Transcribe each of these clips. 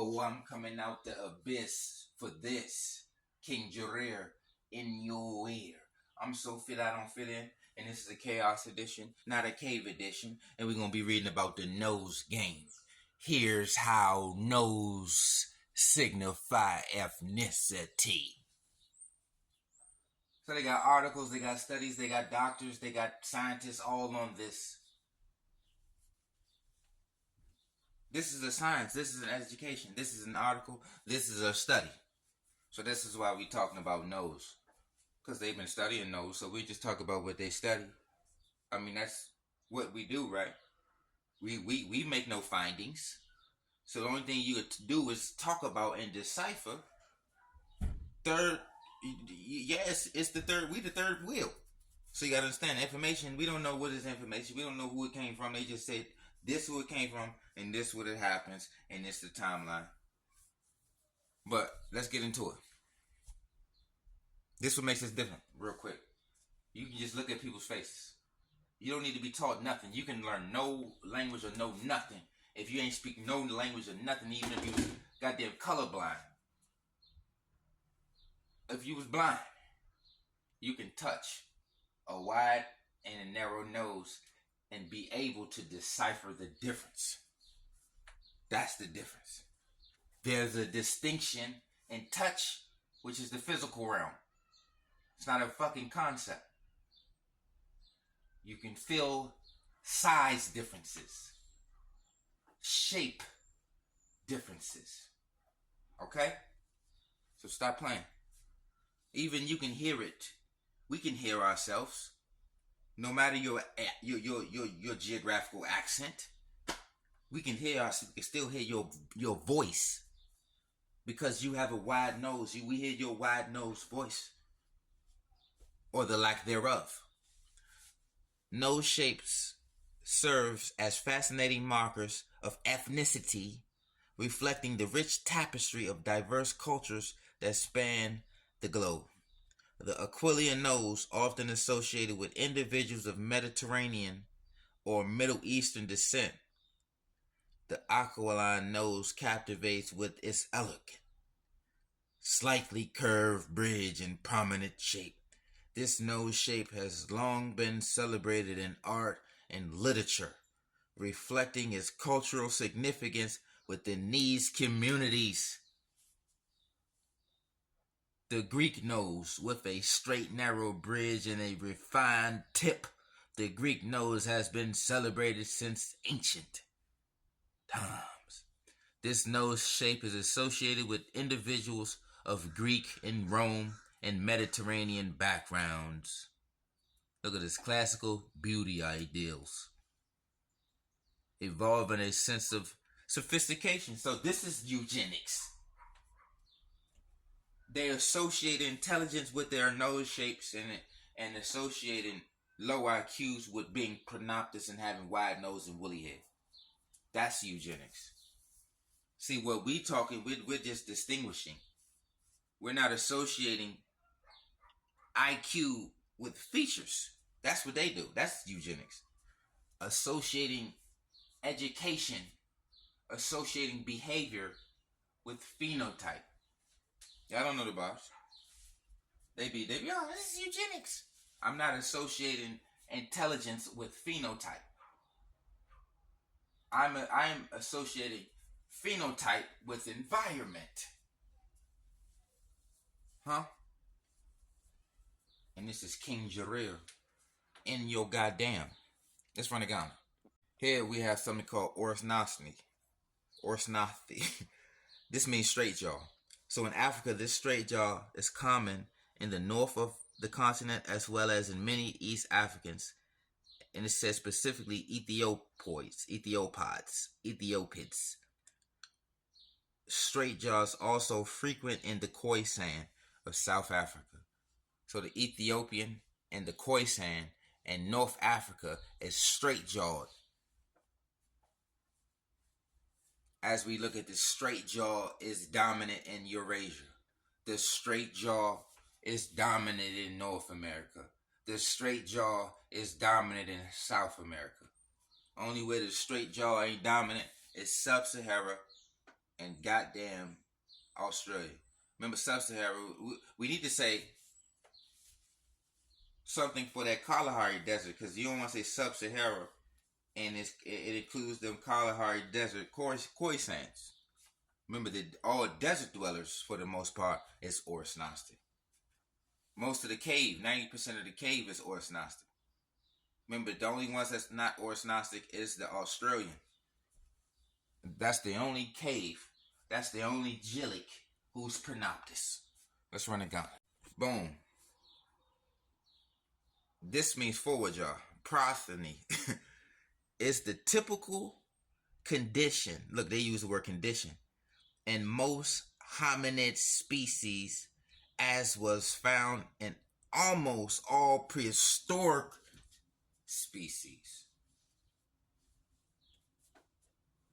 Oh, I'm coming out the abyss for this. King Jareer in your ear. I'm so fit I don't fit in. And this is a chaos edition, not a cave edition. And we're going to be reading about the nose game. Here's how nose signify ethnicity. So they got articles, they got studies, they got doctors, they got scientists all on this. This is a science. This is an education. This is an article. This is a study. So this is why we're talking about nose. Because they've been studying nose. So we just talk about what they study. I mean, that's what we do, right? We make no findings. So the only thing you could do is talk about and decipher. Third, yes, it's the third. We the third wheel. So you got to understand, information, we don't know what is information. We don't know who it came from. They just said, this is who it came from, and this is what it happens, and this is the timeline. But let's get into it. This is what makes us different, real quick. You can just look at people's faces. You don't need to be taught nothing. You can learn no language or know nothing. If you ain't speak no language or nothing, even if you goddamn colorblind. If you was blind, you can touch a wide and a narrow nose and be able to decipher the difference. That's the difference. There's a distinction in touch, which is the physical realm. It's not a fucking concept. You can feel size differences, shape differences. Okay? So stop playing. Even you can hear it. We can hear ourselves. No matter your geographical accent, we can hear us. We can still hear your voice because you have a wide nose. We hear your wide nose voice or the lack thereof. Nose shapes serves as fascinating markers of ethnicity, reflecting the rich tapestry of diverse cultures that span the globe. The aquiline nose, often associated with individuals of Mediterranean or Middle Eastern descent. The aquiline nose captivates with its elegant, slightly curved bridge and prominent shape. This nose shape has long been celebrated in art and literature, reflecting its cultural significance within these communities. The Greek nose, with a straight narrow bridge and a refined tip. The Greek nose has been celebrated since ancient times. This nose shape is associated with individuals of Greek and Rome and Mediterranean backgrounds. Look at this, classical beauty ideals, evolving a sense of sophistication. So this is eugenics. They associate intelligence with their nose shapes and associating low IQs with being pronoptus and having wide nose and woolly head. That's eugenics. See, what we talking, we're just distinguishing. We're not associating IQ with features. That's what they do. That's eugenics. Associating education, associating behavior with phenotype. Y'all don't know the bars. They be, oh, this is eugenics. I'm not associating intelligence with phenotype. I'm associating phenotype with environment. Huh? And this is King Jareer in your goddamn. Let's run it down. Here we have something called orthoscopy. This means straight jaw. So in Africa, this straight jaw is common in the north of the continent as well as in many East Africans. And it says specifically Ethiopids. Straight jaws also frequent in the Khoisan of South Africa. So the Ethiopian and the Khoisan and North Africa is straight jawed. As we look at the straight jaw is dominant in Eurasia. The straight jaw is dominant in North America. The straight jaw is dominant in South America. Only way the straight jaw ain't dominant is Sub-Sahara and goddamn Australia. Remember Sub-Sahara, we need to say something for that Kalahari Desert, because you don't want to say Sub-Sahara and it includes them Kalahari Desert Khoisans. Remember that all desert dwellers, for the most part, is Orus Gnostic. Most of the cave, 90% of the cave is Orus Gnostic. Remember, the only ones that's not Orus Gnostic is the Australian. That's the only cave. That's the only Gillic who's Pernoptus. Let's run it down. Boom. This means forward jaw. Prostheny is the typical condition. Look, they use the word condition. In most hominid species, as was found in almost all prehistoric species.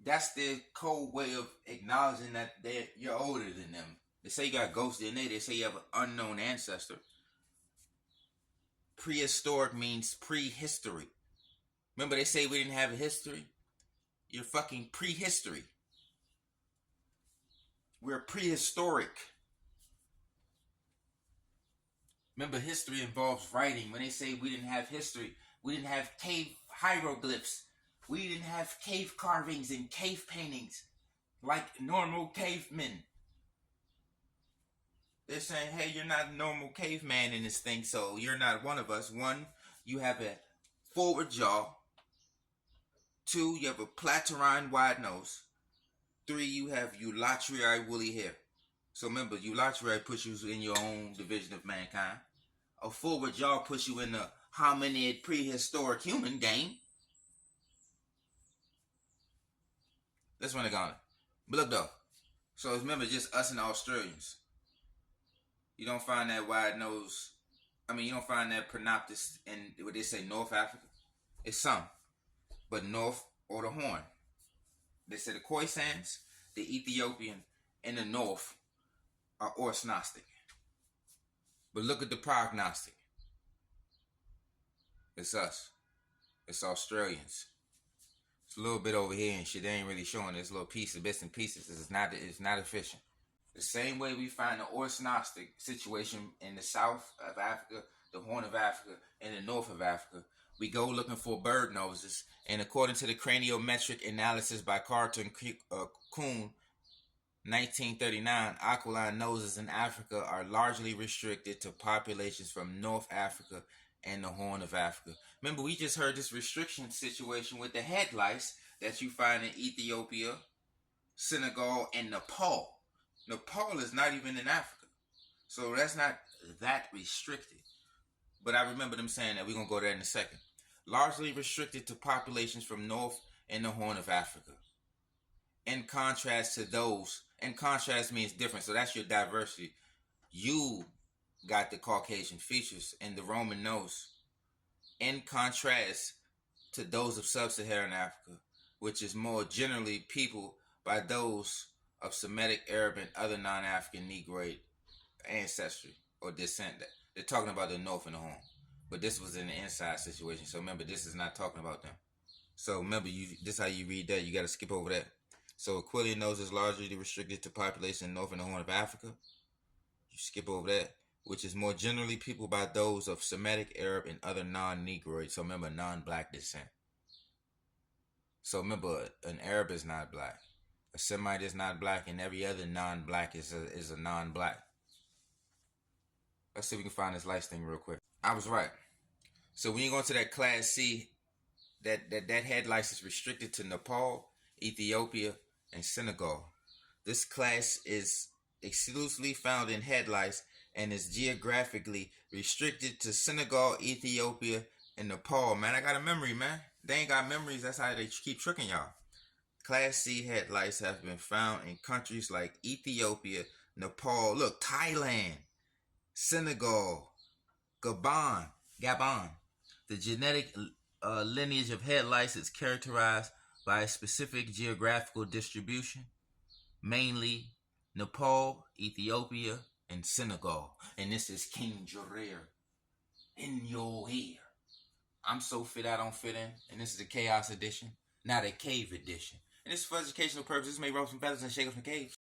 That's their code way of acknowledging that you're older than them. They say you got ghost DNA. They say you have an unknown ancestor. Prehistoric means prehistory. Remember they say we didn't have a history? You're fucking prehistory. We're prehistoric. Remember, history involves writing. When they say we didn't have history, we didn't have cave hieroglyphs. We didn't have cave carvings and cave paintings like normal cavemen. They're saying, hey, you're not a normal caveman in this thing, so you're not one of us. One, you have a forward jaw. Two, you have a platurine wide nose. Three, you have ulatriae woolly hair. So remember, ulatriae puts you in your own division of mankind. A forward jaw puts you in the hominid prehistoric human game. Let's run it on. But look though, so remember, just us and the Australians. You don't find that wide nose. You don't find that Pernoptus in what they say North Africa. It's some, but North or the Horn. They say the Khoisans, the Ethiopian, and the North are Orus Gnostic. But look at the prognostic. It's us. It's Australians. It's a little bit over here and shit. They ain't really showing this little piece of bits and pieces. It's not efficient. The same way we find the Orus Gnostic situation in the south of Africa, the Horn of Africa, and the north of Africa, we go looking for bird noses. And according to the craniometric analysis by Carter and Kuhn, 1939, aquiline noses in Africa are largely restricted to populations from North Africa and the Horn of Africa. Remember, we just heard this restriction situation with the head lice that you find in Ethiopia, Senegal, and Nepal. Nepal is not even in Africa. So that's not that restricted. But I remember them saying that. We're going to go there in a second. Largely restricted to populations from North and the Horn of Africa. In contrast to those, and contrast means different, so that's your diversity. You got the Caucasian features and the Roman nose. In contrast to those of Sub-Saharan Africa, which is more generally peopled by those of Semitic, Arab, and other non-African Negroid ancestry or descent. They're talking about the North and the Horn. But this was in the inside situation. So remember, this is not talking about them. So remember, this is how you read that. You got to skip over that. So Aquilian nose is largely restricted to population in North and the Horn of Africa. You skip over that. Which is more generally peopled by those of Semitic, Arab, and other non-Negroid. So remember, non-black descent. So remember, an Arab is not black. A Semite is not black, and every other non-black is a non-black. Let's see if we can find this lice thing real quick. I was right. So when you go into that class C, that head lice is restricted to Nepal, Ethiopia, and Senegal. This class is exclusively found in head lice and is geographically restricted to Senegal, Ethiopia, and Nepal. Man, I got a memory, man. They ain't got memories. That's how they keep tricking y'all. Class C head lice have been found in countries like Ethiopia, Nepal, look, Thailand, Senegal, Gabon. The genetic lineage of head lice is characterized by a specific geographical distribution, mainly Nepal, Ethiopia, and Senegal. And this is King Jarir in your ear. I'm so fit I don't fit in. And this is the Chaos edition, not a cave edition. And this is for educational purposes. This may ruffle some feathers and shake up some cage.